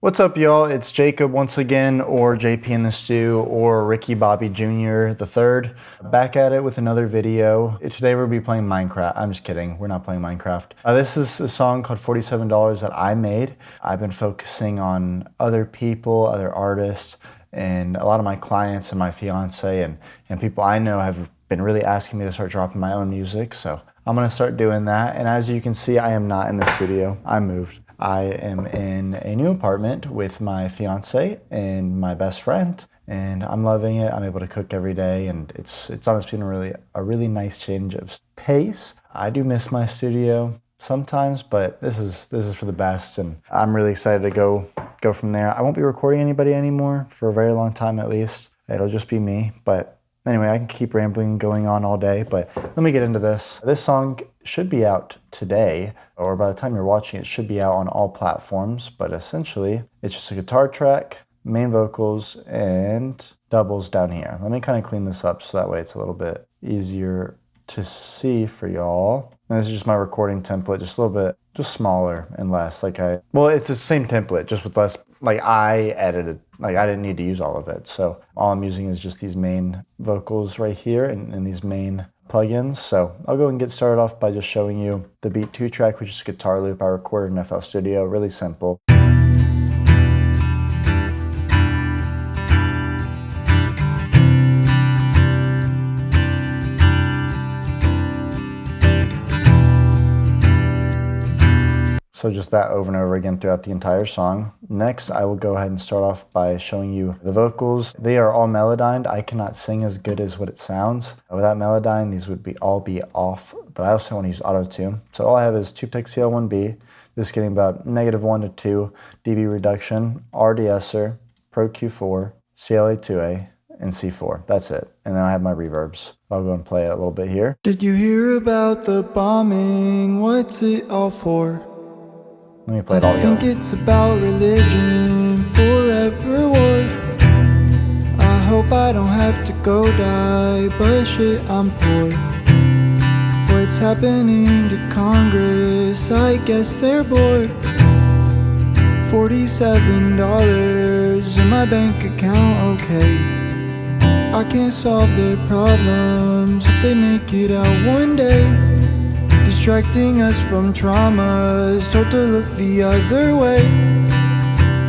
What's up, y'all? It's Jacob once again, or JP in the Stew, or Ricky Bobby Jr. the third, back at it with another video. Today we'll be playing Minecraft. I'm just kidding. We're not playing Minecraft. This is a song called $47 that I made. I've been focusing on other people, other artists, and a lot of my clients and my fiance and people I know have been really asking me to start dropping my own music. So I'm gonna start doing that. And as you can see, I am not in the studio. I moved. I am in a new apartment with my fiance and my best friend, and I'm loving it. I'm able to cook every day, and it's honestly been a really nice change of pace. I do miss my studio sometimes, but this is for the best, and I'm really excited to go from there. I won't be recording anybody anymore for a very long time, at least. It'll just be me, but anyway, I can keep rambling and going on all day, but let me get into this. This song should be out today, or by the time you're watching it should be out on all platforms, but essentially it's just a guitar track, main vocals, and doubles down here. Let me kind of clean this up so that way it's a little bit easier to see for y'all. And this is just my recording template, just a little bit, just smaller and less. Well, it's the same template, just with less, I edited, I didn't need to use all of it. So all I'm using is just these main vocals right here and these main plugins. So I'll go and get started off by just showing you the Beat 2 track, which is a guitar loop I recorded in FL Studio, really simple. So just that over and over again throughout the entire song. Next, I will go ahead and start off by showing you the vocals. They are all melodined. I cannot sing as good as what it sounds. Without melodyne, these would all be off, but I also want to use auto-tune. So all I have is tube tech CL1B. This is getting about -1 to 2 dB reduction, RDSer, Pro Q4, CLA2A, and C4. That's it. And then I have my reverbs. I'll go and play it a little bit here. Did you hear about the bombing? What's it all for? Let me play it all I think it's about religion, forever war. I hope I don't have to go die, but shit, I'm poor. What's happening to Congress? I guess they're bored. $47 in my bank account, okay. I can't solve their problems if they make it out one day. Distracting us from traumas, told to look the other way.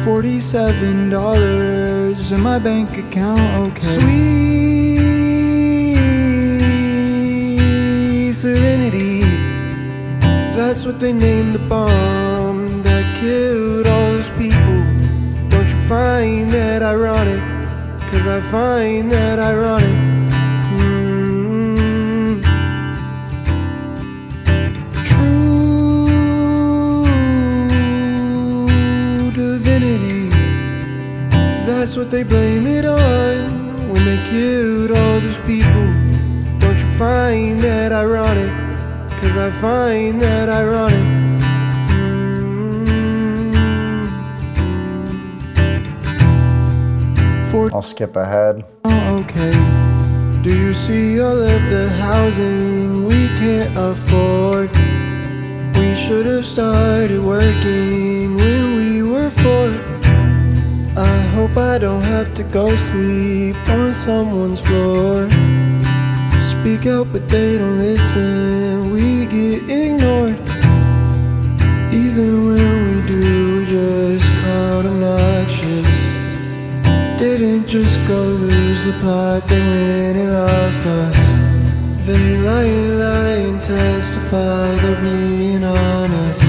$47 in my bank account, okay. Sweet serenity, that's what they named the bomb that killed all those people. Don't you find that ironic? 'Cause I find that ironic. That's what they blame it on when they killed all those people. Don't you find that ironic? 'Cause I find that ironic. I'll skip ahead. Okay. Do you see all of the housing we can't afford? We should have started working when we were 4. I hope I don't have to go sleep on someone's floor. Speak out but they don't listen, we get ignored. Even when we do, we just called obnoxious. Didn't just go lose the plot, they went and lost us. They lie and testify they're being honest.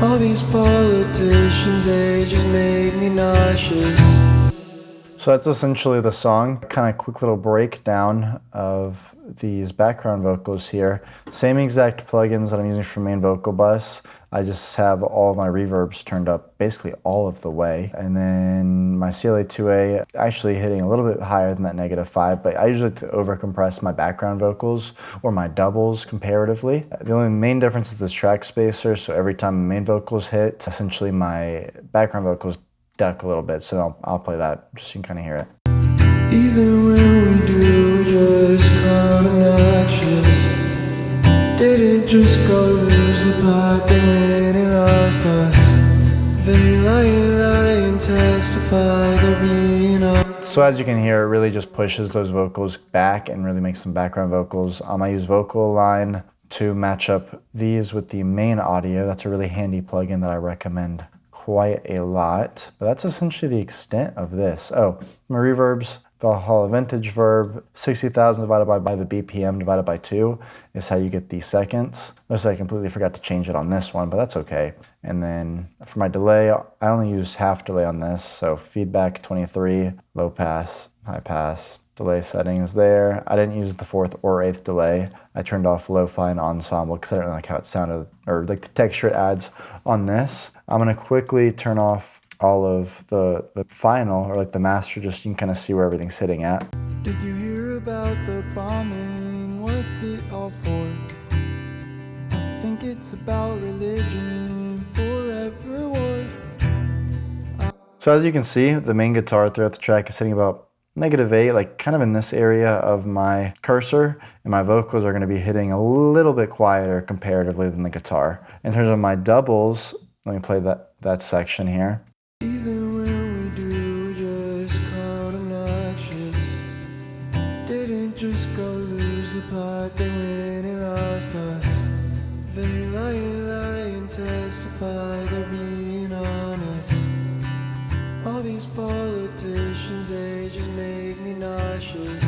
All these politicians, they just make me nauseous. So that's essentially the song. Kind of quick little breakdown of these background vocals here. Same exact plugins that I'm using for main vocal bus. I just have all of my reverbs turned up basically all of the way. And then my CLA2A actually hitting a little bit higher than that -5, but I usually like to overcompress my background vocals or my doubles comparatively. The only main difference is this track spacer, so every time the main vocals hit, essentially my background vocals duck a little bit, so I'll play that just so you can kind of hear it. Even when we do, we just call obnoxious. Didn't just go lose the plot, they went and lost us. They lie and testify they're being honest. So as you can hear, it really just pushes those vocals back and really makes some background vocals. I use Vocal Line to match up these with the main audio. That's a really handy plugin that I recommend quite a lot. But that's essentially the extent of this. Oh, my reverbs, Valhalla Vintage Verb, 60,000 divided by the BPM divided by 2 is how you get the seconds. Notice I completely forgot to change it on this one, but that's okay. And then for my delay, I only used half delay on this. So feedback 23, low pass, high pass. Delay settings there. I didn't use the 4th or 8th delay. I turned off lo-fi and ensemble because I didn't like how it sounded or like the texture it adds on this. I'm gonna quickly turn off all of the final or like the master, just so you can kind of see where everything's hitting at. Did you hear about the bombing? What's it all for? I think it's about religion, forever war. So as you can see, the main guitar throughout the track is hitting about -8, like kind of in this area of my cursor, and my vocals are going to be hitting a little bit quieter comparatively than the guitar. In terms of my doubles, let me play that section here. Even when we do, we're just called obnoxious. Didn't just go lose the plot, they went and lost us. They lie and testify they're being honest. All these politicians, they just make me nauseous.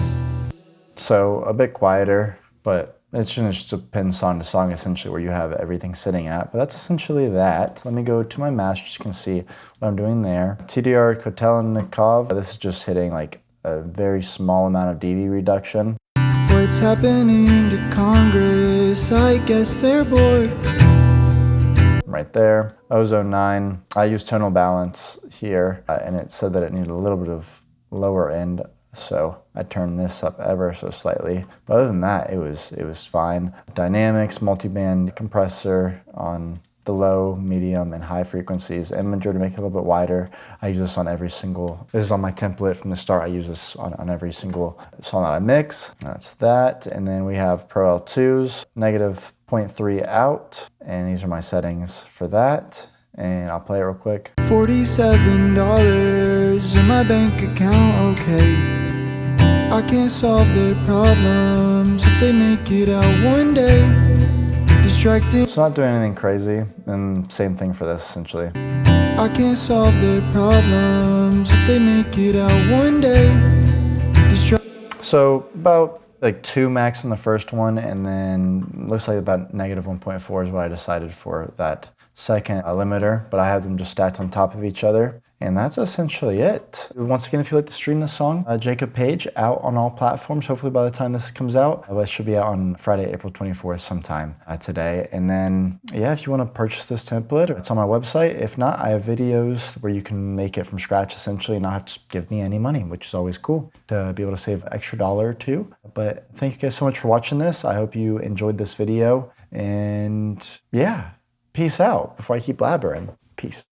So a bit quieter, but it's just depends song to song essentially where you have everything sitting at. But that's essentially that. Let me go to my master so you can see what I'm doing there. TDR Kotelnikov. This is just hitting like a very small amount of dB reduction. What's happening to Congress? I guess they're bored. Right there. Ozone 9. I used tonal balance here, and it said that it needed a little bit of lower end, so I turned this up ever so slightly. But other than that, it was fine. Dynamics, multiband compressor on the low, medium, and high frequencies. Imager to make it a little bit wider. I use this on every single, this is on my template from the start. I use this on every single song that I mix. That's that. And then we have Pro L2s, -0.3 out. And these are my settings for that. And I'll play it real quick. $47 in my bank account, okay. I can't solve their problems if they make it out one day. Distracting. It's not doing anything crazy, and same thing for this essentially. I can't solve their problems if they make it out one day. So about like 2 max in the first one, and then looks like about -1.4 is what I decided for that second limiter, but I have them just stacked on top of each other. And that's essentially it. Once again, if you'd like to stream this song, Jacob Paige, out on all platforms. Hopefully by the time this comes out, it should be out on Friday, April 24th sometime today. And then, yeah, if you want to purchase this template, it's on my website. If not, I have videos where you can make it from scratch essentially and not have to give me any money, which is always cool to be able to save an extra $1 or $2. But thank you guys so much for watching this. I hope you enjoyed this video. And yeah, peace out before I keep blabbering. Peace.